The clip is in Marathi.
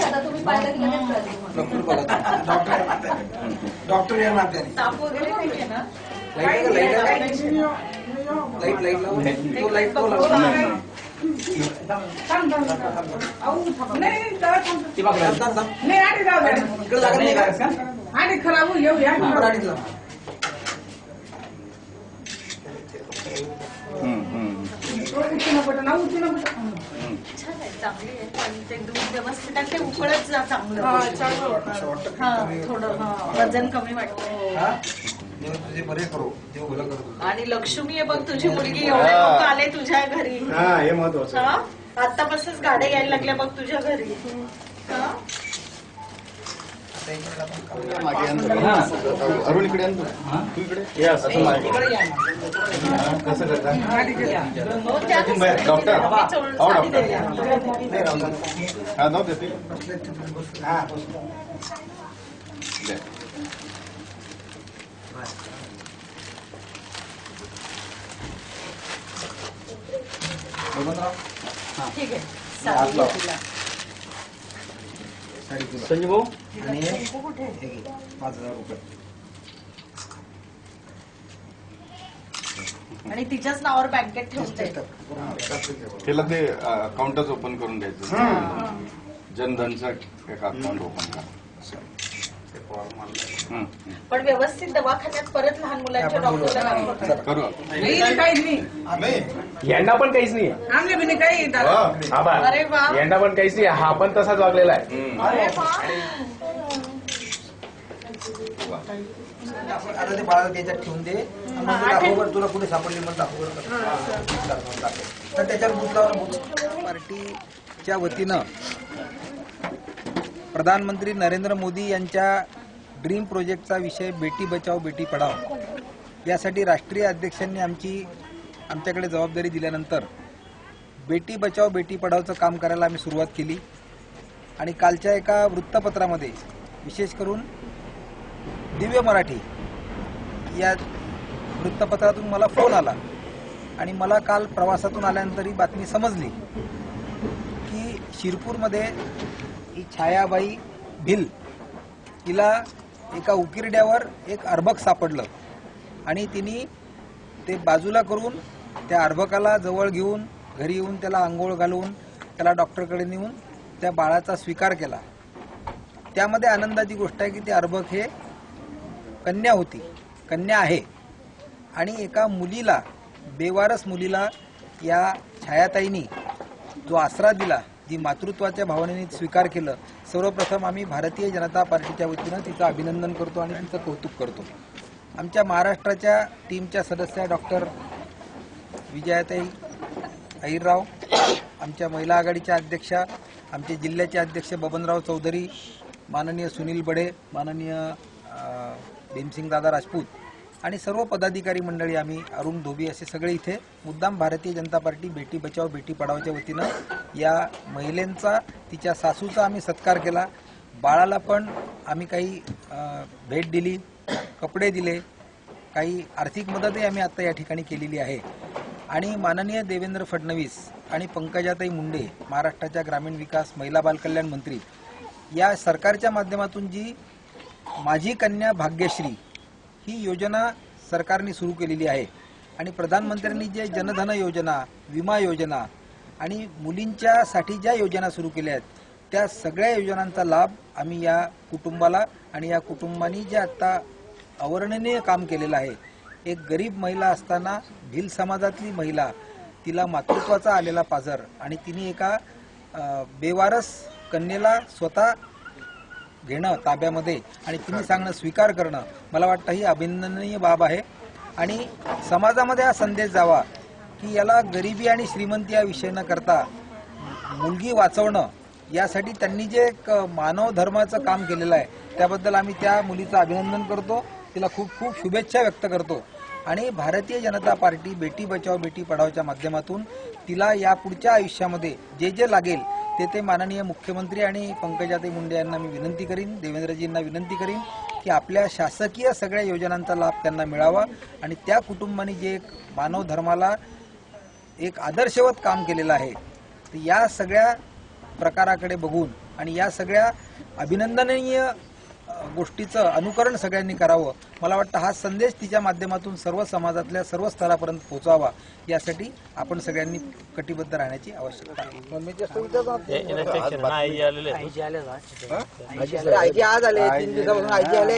आता तुम्ही पाहिलं की लगेच डॉक्टर या नात्याने ताप वगैरे नाहीये ना? लाईट खराब येऊया छान आहे, चांगली आहे. आणि ते दूध व्यवस्थित आणि ते उकळत जा चांगलं. हा, थोडं वजन कमी वाटतं. तुझे बरे करो देव भलं करतो. आणि लक्ष्मी आहे बघ तुझी मुलगी, एवढे लोक आले तुझ्या घरी. हे महत्वाचं. आतापासूनच गाड्या यायला लागल्या बघ तुझ्या घरी. हा? अरुण इकडे तू इकडे कसं करता हो, त्या डॉक्टर साडी द्या. हा जाऊ देते ठीक आहे, साडी घे तुला. संजय भाऊ आणि कुंकू कुठे? 5,000 रुपये आणि तिच्याच नावावर बँकेत ठेवते. त्याला ते अकाउंटच ओपन करून द्यायचं जनधनचं एक अकाउंट ओपन करा. पण व्यवस्थित दवाखान्यात परत लहान मुलांच्या डॉक्टरला दाखवतात. करू काहीच नाही यांना पण काहीच नाही. आमले बिने काही अरे वा, यांना पण काहीच नाही. हा पण तसाच वागलेला आहे. अरे वा. आता ते बाळाला त्याच्यात ठेवून दे. दाखववर तुला कुठे सापडली मग दाखववर तर त्याच्यावर बुथलावर पार्टीच्या वतीनं प्रधानमंत्री नरेंद्र मोदी यांच्या ड्रीम प्रोजेक्टचा विषय बेटी बचाओ बेटी पढाओ यासाठी राष्ट्रीय अध्यक्षांनी आमच्याकडे जबाबदारी दिल्यानंतर बेटी बचाओ बेटी पढाओचं काम करायला आम्ही सुरुवात केली. आणि कालच्या एका वृत्तपत्रामध्ये विशेष करून दिव्य मराठी या वृत्तपत्रातून मला फोन आला आणि मला काल प्रवासातून आल्यानंतर ही बातमी समजली की शिरपूरमध्ये ही छायाबाई भिल हिला एका उकिरड्यावर एक अर्भक सापडलं आणि तिने ते बाजूला करून त्या अर्भकाला जवळ घेऊन घरी येऊन त्याला आंघोळ घालून त्याला डॉक्टरकडे नेऊन त्या बाळाचा स्वीकार केला. त्यामध्ये आनंदाची गोष्ट आहे की ते अर्भक हे कन्या होती, कन्या आहे. आणि एका मुलीला, बेवारस मुलीला या छायाताईंनी जो आसरा दिला, जी मातृत्वाच्या भावनेने स्वीकार केलं, सर्वप्रथम आम्ही भारतीय जनता पार्टीच्या वतीनं तिचं अभिनंदन करतो आणि तिचं कौतुक करतो. आमच्या महाराष्ट्राच्या टीमच्या सदस्य डॉक्टर विजयाताई अहिरराव, आमच्या महिला आघाडीच्या अध्यक्षा, आमचे जिल्ह्याचे अध्यक्ष बबनराव चौधरी, माननीय सुनील बडे, माननीय भीमसिंग दादा राजपूत आणि सर्व पदाधिकारी मंडळी, आम्ही अरुण धोबी असे सगळे इथे मुद्दाम भारतीय जनता पार्टी बेटी बचाओ बेटी पढाओच्या वतीनं या महिलेंचा, तिच्या सासूचा आम्ही सत्कार केला. बाळाला पण आम्ही काही भेट दिली, कपडे दिले, काही आर्थिक मदतही आम्ही आता या ठिकाणी केलेली आहे. आणि माननीय देवेंद्र फडणवीस आणि पंकजाताई मुंडे, महाराष्ट्राच्या ग्रामीण विकास महिला बालकल्याण मंत्री, या सरकारच्या माध्यमातून जी माझी कन्या भाग्यश्री ही योजना सरकारने सुरू केलेली आहे आणि प्रधानमंत्र्यांनी जे जनधन योजना, विमा योजना आणि मुलींच्यासाठी ज्या योजना सुरू केल्या आहेत त्या सगळ्या योजनांचा लाभ आम्ही या कुटुंबाला आणि या कुटुंबांनी जे आता अवर्णनीय काम केलेलं आहे. एक गरीब महिला असताना, भिल समाजातली महिला, तिला मातृत्वाचा आलेला पाझर आणि तिने एका बेवारस कन्येला स्वतः घेणं ताब्यामध्ये आणि तिने सांगणं स्वीकार करणं, मला वाटतं ही अभिनंदनीय बाब आहे. आणि समाजामध्ये हा संदेश जावा की याला गरिबी आणि श्रीमंती या विषय न करता मुलगी वाचवणं यासाठी त्यांनी जे एक मानव धर्माचं काम केलेलं आहे त्याबद्दल आम्ही त्या मुलीचं अभिनंदन करतो, तिला खूप खूप शुभेच्छा व्यक्त करतो. आणि भारतीय जनता पार्टी बेटी बचाओ बेटी पढाओच्या माध्यमातून तिला यापुढच्या आयुष्यामध्ये जे जे लागेल ते माननीय मुख्यमंत्री आणि पंकजाताई मुंडे यांना मी विनंती करीन, देवेंद्रजींना विनंती करीन की आपल्या शासकीय सगळ्या योजनांचा लाभ त्यांना मिळावा आणि त्या कुटुंबांनी जे एक मानव धर्माला एक आदर्शवत काम केलेलं आहे, तर या सगळ्या प्रकाराकडे बघून आणि या सगळ्या अभिनंदनीय गोष्टीचं अनुकरण सगळ्यांनी करावं. मला वाटतं हा संदेश तिच्या माध्यमातून सर्व समाजातल्या सर्व स्तरापर्यंत पोहोचावा यासाठी आपण सगळ्यांनी कटिबद्ध राहण्याची आवश्यकता आहे. आयजी आज आले 3 दिवसापासून आयजी आले